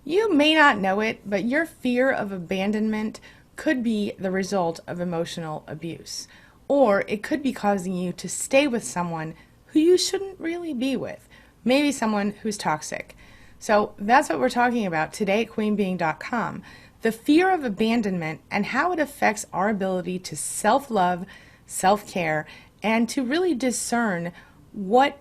You may not know it, but your fear of abandonment could be the result of emotional abuse, or it could be causing you to stay with someone who you shouldn't really be with, maybe someone who's toxic. So that's what we're talking about today at queenbeing.com, the fear of abandonment and how it affects our ability to self-love, self-care, and to really discern what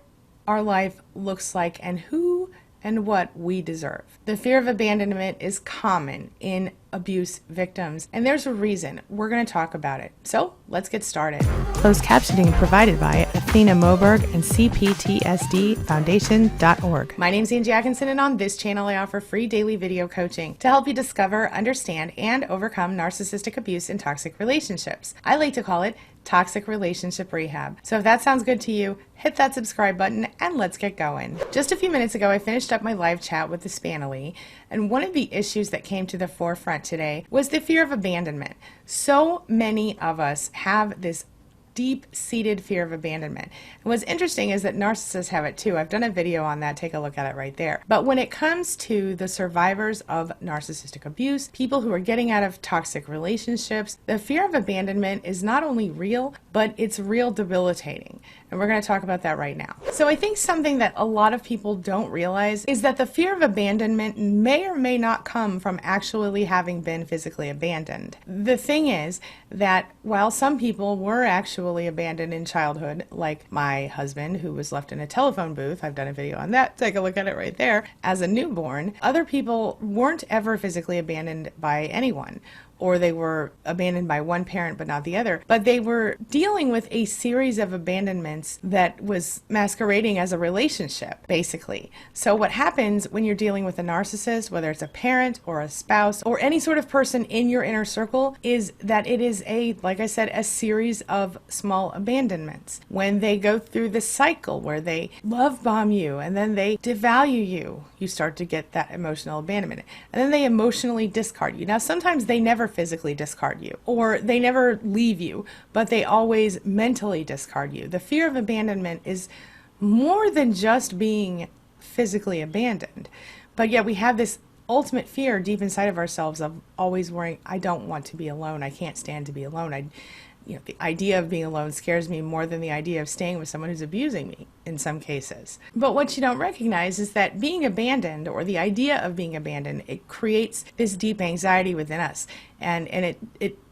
our life looks like and who and what we deserve. The fear of abandonment is common in abuse victims, and there's a reason. We're going to talk about it. So let's get started. Closed captioning provided by Athena Moberg and CPTSDFoundation.org. My name's Angie Atkinson, and on this channel I offer free daily video coaching to help you discover, understand, and overcome narcissistic abuse in toxic relationships. I like to call it toxic relationship rehab. So if that sounds good to you, hit that subscribe button and let's get going. Just a few minutes ago, I finished up my live chat with the Spanily, and one of the issues that came to the forefront today was the fear of abandonment. So many of us have this deep-seated fear of abandonment. And what's interesting is that narcissists have it too. I've done a video on that. Take a look at it right there. But when it comes to the survivors of narcissistic abuse, people who are getting out of toxic relationships, the fear of abandonment is not only real, but it's real debilitating. And we're going to talk about that right now. So I think something that a lot of people don't realize is that the fear of abandonment may or may not come from actually having been physically abandoned. The thing is that while some people were actually abandoned in childhood, like my husband who was left in a telephone booth, I've done a video on that, take a look at it right there, as a newborn, other people weren't ever physically abandoned by anyone, or they were abandoned by one parent but not the other, but they were dealing with a series of abandonments that was masquerading as a relationship, basically. So what happens when you're dealing with a narcissist, whether it's a parent or a spouse or any sort of person in your inner circle, is that it is like I said, a series of small abandonments. When they go through the cycle where they love bomb you and then they devalue you, you start to get that emotional abandonment. And then they emotionally discard you. Now, sometimes they never physically discard you, or they never leave you, but they always mentally discard you. The fear of abandonment is more than just being physically abandoned, but yet we have this ultimate fear deep inside of ourselves of always worrying, I don't want to be alone, I can't stand to be alone. The idea of being alone scares me more than the idea of staying with someone who's abusing me in some cases. But what you don't recognize is that being abandoned, or the idea of being abandoned, it creates this deep anxiety within us. And it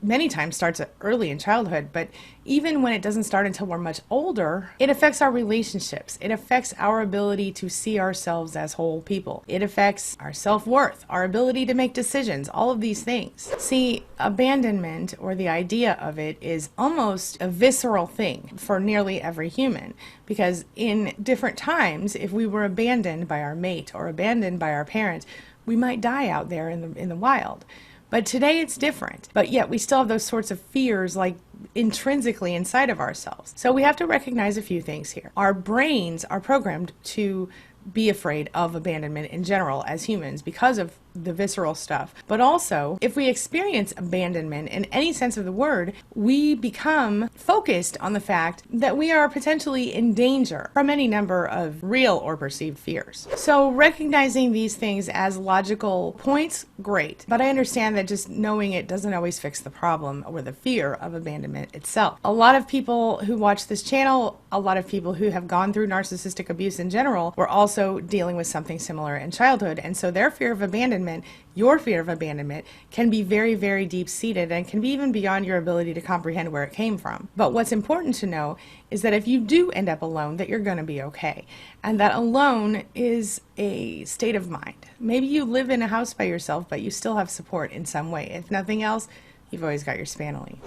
many times starts early in childhood, but even when it doesn't start until we're much older, it affects our relationships. It affects our ability to see ourselves as whole people. It affects our self-worth, our ability to make decisions, all of these things. See, abandonment, or the idea of it, is almost a visceral thing for nearly every human, because in different times, if we were abandoned by our mate or abandoned by our parents, we might die out there in the wild. But today it's different. But yet we still have those sorts of fears like intrinsically inside of ourselves. So we have to recognize a few things here. Our brains are programmed to be afraid of abandonment in general as humans because of the visceral stuff. But also, if we experience abandonment in any sense of the word, we become focused on the fact that we are potentially in danger from any number of real or perceived fears. So recognizing these things as logical points, great. But I understand that just knowing it doesn't always fix the problem or the fear of abandonment itself. A lot of people who watch this channel, a lot of people who have gone through narcissistic abuse in general, were also dealing with something similar in childhood. And so their fear of abandonment, your fear of abandonment, can be very, very deep-seated and can be even beyond your ability to comprehend where it came from. But what's important to know is that if you do end up alone, that you're going to be okay. And that alone is a state of mind. Maybe you live in a house by yourself, but you still have support in some way. If nothing else, you've always got your Spanily.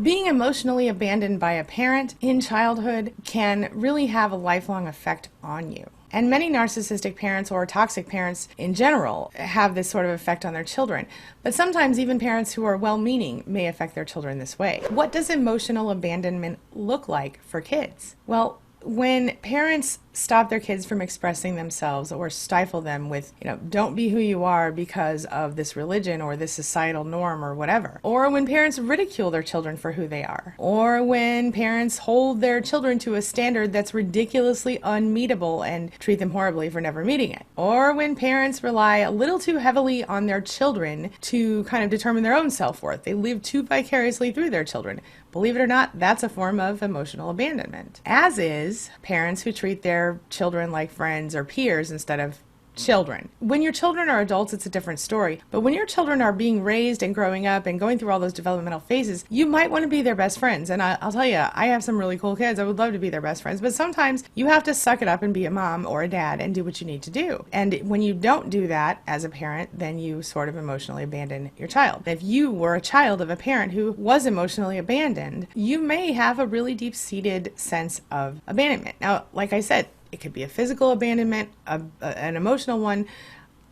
Being emotionally abandoned by a parent in childhood can really have a lifelong effect on you. And many narcissistic parents, or toxic parents in general, have this sort of effect on their children. But sometimes even parents who are well-meaning may affect their children this way. What does emotional abandonment look like for kids? Well, when parents stop their kids from expressing themselves or stifle them with, don't be who you are because of this religion or this societal norm or whatever. Or when parents ridicule their children for who they are. Or when parents hold their children to a standard that's ridiculously unmeetable and treat them horribly for never meeting it. Or when parents rely a little too heavily on their children to kind of determine their own self-worth. They live too vicariously through their children. Believe it or not, that's a form of emotional abandonment. As is parents who treat their children like friends or peers instead of children. When your children are adults, it's a different story. But when your children are being raised and growing up and going through all those developmental phases, you might want to be their best friends. And I'll tell you, I have some really cool kids. I would love to be their best friends. But sometimes you have to suck it up and be a mom or a dad and do what you need to do. And when you don't do that as a parent, then you sort of emotionally abandon your child. If you were a child of a parent who was emotionally abandoned, you may have a really deep-seated sense of abandonment. Now, like I said, it could be a physical abandonment, an emotional one,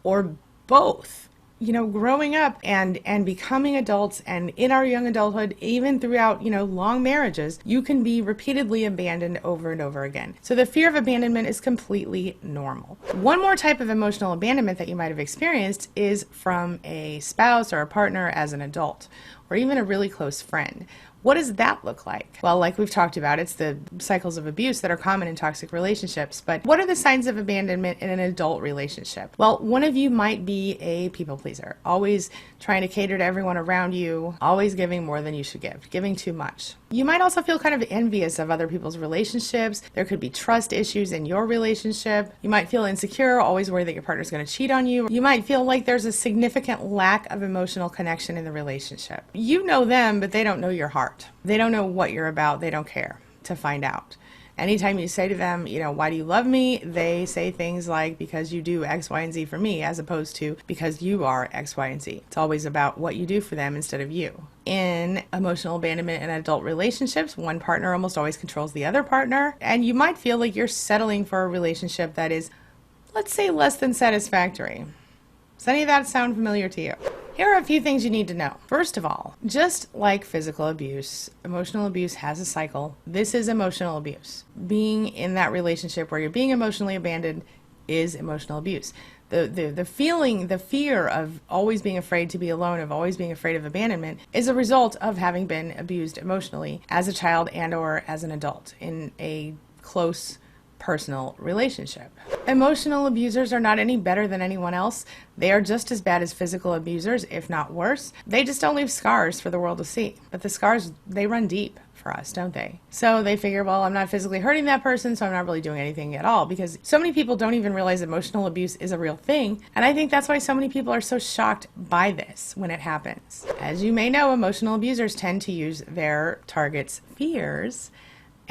or both. Growing up and becoming adults and in our young adulthood, even throughout, long marriages, you can be repeatedly abandoned over and over again. So the fear of abandonment is completely normal. One more type of emotional abandonment that you might have experienced is from a spouse or a partner as an adult, or even a really close friend. What does that look like? Well, like we've talked about, it's the cycles of abuse that are common in toxic relationships. But what are the signs of abandonment in an adult relationship? Well, one of you might be a people pleaser, always trying to cater to everyone around you, always giving more than you should give, giving too much. You might also feel kind of envious of other people's relationships. There could be trust issues in your relationship. You might feel insecure, always worried that your partner's going to cheat on you. You might feel like there's a significant lack of emotional connection in the relationship. You know them, but they don't know your heart. They don't know what you're about. They don't care to find out. Anytime you say to them, why do you love me? They say things like, because you do X, Y, and Z for me, as opposed to because you are X, Y, and Z. It's always about what you do for them instead of you. In emotional abandonment in adult relationships, one partner almost always controls the other partner, and you might feel like you're settling for a relationship that is, let's say, less than satisfactory. Does any of that sound familiar to you? Here are a few things you need to know. First of all, just like physical abuse, emotional abuse has a cycle. This is emotional abuse. Being in that relationship where you're being emotionally abandoned is emotional abuse. The feeling, the fear of always being afraid to be alone, of always being afraid of abandonment, is a result of having been abused emotionally as a child and or as an adult in a close personal relationship. Emotional abusers are not any better than anyone else. They are just as bad as physical abusers, if not worse. They just don't leave scars for the world to see. But the scars, they run deep for us, don't they? So they figure, well, I'm not physically hurting that person, so I'm not really doing anything at all, because so many people don't even realize emotional abuse is a real thing. And I think that's why so many people are so shocked by this when it happens. As you may know, emotional abusers tend to use their target's fears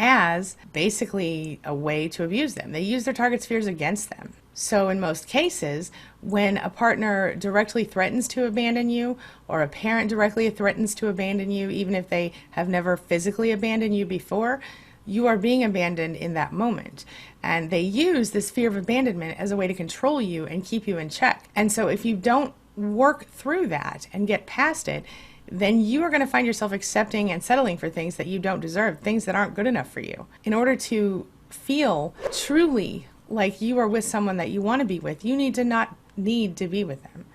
as basically a way to abuse them. They use their target's fears against them. So in most cases, when a partner directly threatens to abandon you, or a parent directly threatens to abandon you, even if they have never physically abandoned you before, you are being abandoned in that moment. And they use this fear of abandonment as a way to control you and keep you in check. And so if you don't work through that and get past it, then you are going to find yourself accepting and settling for things that you don't deserve, things that aren't good enough for you. In order to feel truly like you are with someone that you want to be with, you need to not need to be with them.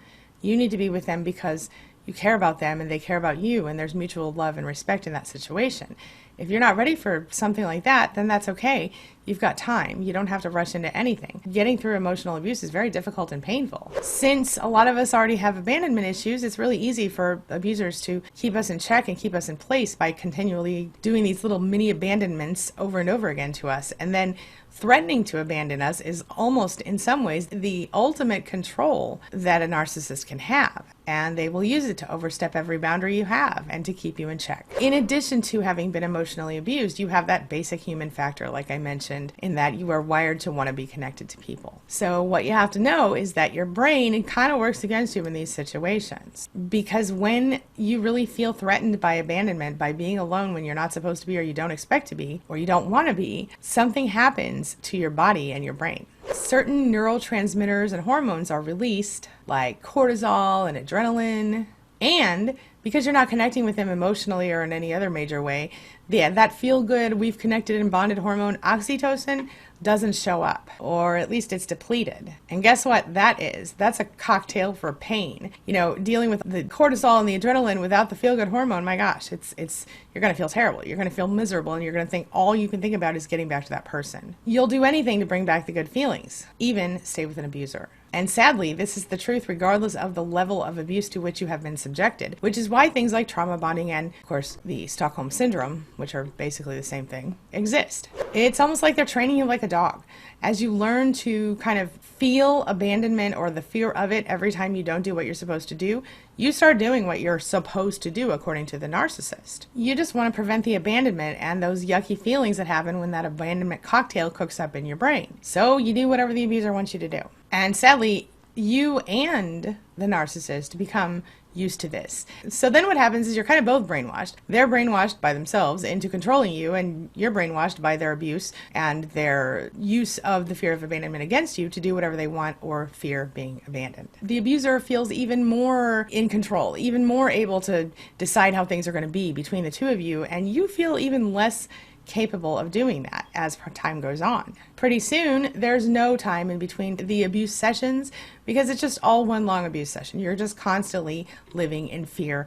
You need to be with them because you care about them and they care about you, and there's mutual love and respect in that situation. If you're not ready for something like that, then that's okay. You've got time. You don't have to rush into anything. Getting through emotional abuse is very difficult and painful. Since a lot of us already have abandonment issues, it's really easy for abusers to keep us in check and keep us in place by continually doing these little mini abandonments over and over again to us. And then threatening to abandon us is almost, in some ways, the ultimate control that a narcissist can have. And they will use it to overstep every boundary you have and to keep you in check. In addition to having been emotionally abused, you have that basic human factor, like I mentioned, in that you are wired to want to be connected to people. So what you have to know is that your brain kind of works against you in these situations. Because when you really feel threatened by abandonment, by being alone when you're not supposed to be, or you don't expect to be, or you don't want to be, something happens to your body and your brain. Certain neurotransmitters and hormones are released, like cortisol and adrenaline, and because you're not connecting with them emotionally or in any other major way, that feel-good, we've connected and bonded hormone, oxytocin, doesn't show up, or at least it's depleted. And guess what that is? That's a cocktail for pain. Dealing with the cortisol and the adrenaline without the feel-good hormone, my gosh, you're going to feel terrible. You're going to feel miserable, and you're going to think all you can think about is getting back to that person. You'll do anything to bring back the good feelings, even stay with an abuser. And sadly, this is the truth regardless of the level of abuse to which you have been subjected, which is why things like trauma bonding and, of course, the Stockholm Syndrome, which are basically the same thing, exist. It's almost like they're training you like a dog. As you learn to kind of feel abandonment or the fear of it every time you don't do what you're supposed to do, you start doing what you're supposed to do according to the narcissist. You just want to prevent the abandonment and those yucky feelings that happen when that abandonment cocktail cooks up in your brain. So you do whatever the abuser wants you to do. And sadly, you and the narcissist become used to this. So then what happens is you're kind of both brainwashed. They're brainwashed by themselves into controlling you, and you're brainwashed by their abuse and their use of the fear of abandonment against you to do whatever they want or fear being abandoned. The abuser feels even more in control, even more able to decide how things are going to be between the two of you, and you feel even less capable of doing that as time goes on. Pretty soon, there's no time in between the abuse sessions because it's just all one long abuse session. You're just constantly living in fear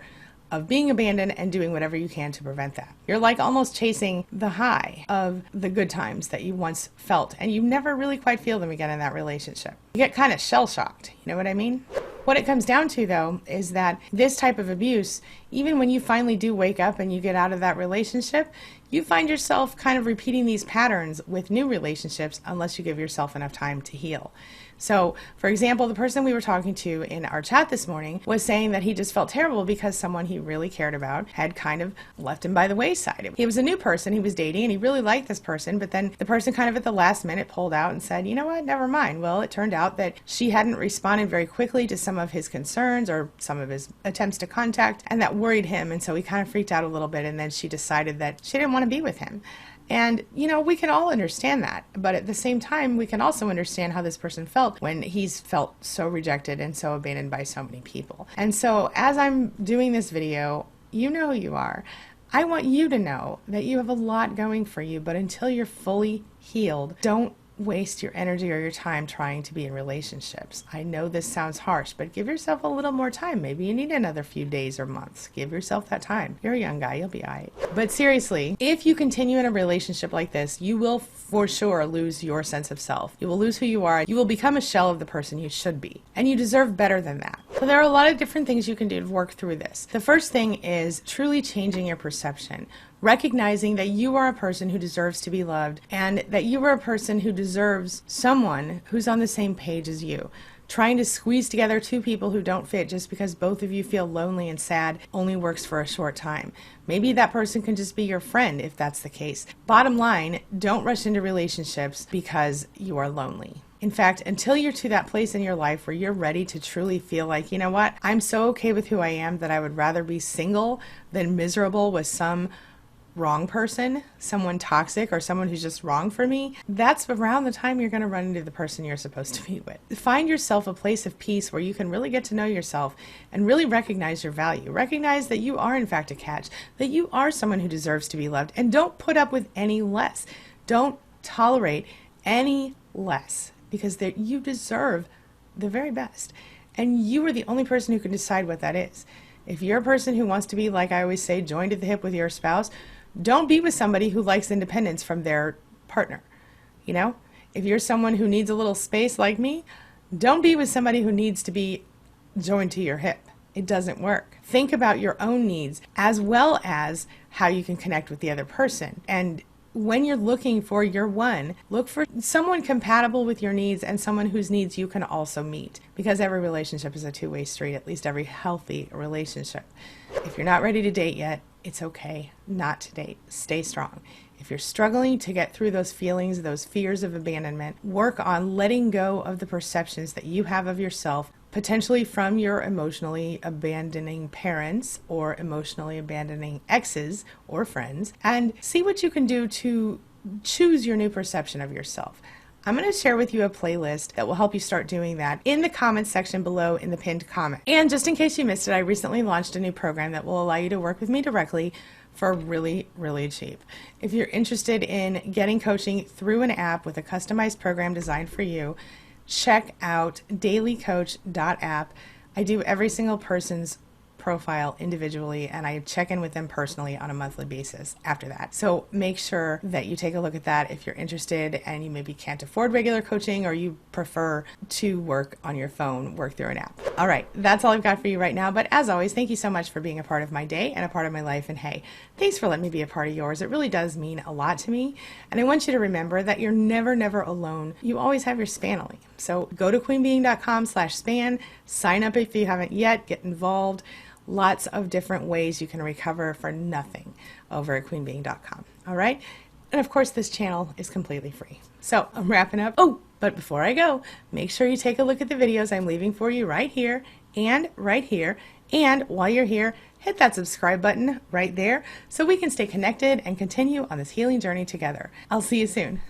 of being abandoned and doing whatever you can to prevent that. You're like almost chasing the high of the good times that you once felt, and you never really quite feel them again in that relationship. You get kind of shell-shocked, you know what I mean? What it comes down to, though, is that this type of abuse, even when you finally do wake up and you get out of that relationship, you find yourself kind of repeating these patterns with new relationships unless you give yourself enough time to heal. So, for example, the person we were talking to in our chat this morning was saying that he just felt terrible because someone he really cared about had kind of left him by the wayside. He was a new person he was dating, and he really liked this person, but then the person kind of at the last minute pulled out and said, you know what, never mind. Well, it turned out that she hadn't responded very quickly to some of his concerns or some of his attempts to contact, and that worried him, and so he kind of freaked out a little bit, and then she decided that she didn't want to be with him. And, we can all understand that, but at the same time, we can also understand how this person felt when he's felt so rejected and so abandoned by so many people. And so as I'm doing this video, you know who you are. I want you to know that you have a lot going for you, but until you're fully healed, don't waste your energy or your time trying to be in relationships. I know this sounds harsh, but give yourself a little more time. Maybe you need another few days or months. Give yourself that time. You're a young guy, you'll be all right. But seriously, if you continue in a relationship like this, you will for sure lose your sense of self. You will lose who you are. You will become a shell of the person you should be. And you deserve better than that. So there are a lot of different things you can do to work through this. The first thing is truly changing your perception. Recognizing that you are a person who deserves to be loved and that you are a person who deserves someone who's on the same page as you. Trying to squeeze together two people who don't fit just because both of you feel lonely and sad only works for a short time. Maybe that person can just be your friend if that's the case. Bottom line, don't rush into relationships because you are lonely. In fact, until you're to that place in your life where you're ready to truly feel like, you know what, I'm so okay with who I am that I would rather be single than miserable with some wrong person, someone toxic, or someone who's just wrong for me, that's around the time you're going to run into the person you're supposed to be with. Find yourself a place of peace where you can really get to know yourself and really recognize your value. Recognize that you are in fact a catch, that you are someone who deserves to be loved, and don't put up with any less. Don't tolerate any less, because you deserve the very best. And you are the only person who can decide what that is. If you're a person who wants to be, like I always say, joined at the hip with your spouse, don't be with somebody who likes independence from their partner. If you're someone who needs a little space like me, don't be with somebody who needs to be joined to your hip. It doesn't work. Think about your own needs as well as how you can connect with the other person. And when you're looking for your one, look for someone compatible with your needs and someone whose needs you can also meet. Because every relationship is a two-way street, at least every healthy relationship. If you're not ready to date yet, it's okay not to date. Stay strong. If you're struggling to get through those feelings, those fears of abandonment, work on letting go of the perceptions that you have of yourself, potentially from your emotionally abandoning parents or emotionally abandoning exes or friends, and see what you can do to choose your new perception of yourself. I'm going to share with you a playlist that will help you start doing that in the comments section below in the pinned comment. And just in case you missed it, I recently launched a new program that will allow you to work with me directly for really, really cheap. If you're interested in getting coaching through an app with a customized program designed for you, check out dailycoach.app. I do every single person's profile individually, and I check in with them personally on a monthly basis after that. So make sure that you take a look at that if you're interested and you maybe can't afford regular coaching, or you prefer to work on your phone, work through an app. All right, that's all I've got for you right now. But as always, thank you so much for being a part of my day and a part of my life. And hey, thanks for letting me be a part of yours. It really does mean a lot to me. And I want you to remember that you're never, never alone. You always have your Spanily. So go to queenbeing.com/span, sign up if you haven't yet, get involved. Lots of different ways you can recover for nothing over at queenbeing.com. All right? And of course, this channel is completely free. So I'm wrapping up. Oh, but before I go, make sure you take a look at the videos I'm leaving for you right here and right here. And while you're here, hit that subscribe button right there so we can stay connected and continue on this healing journey together. I'll see you soon.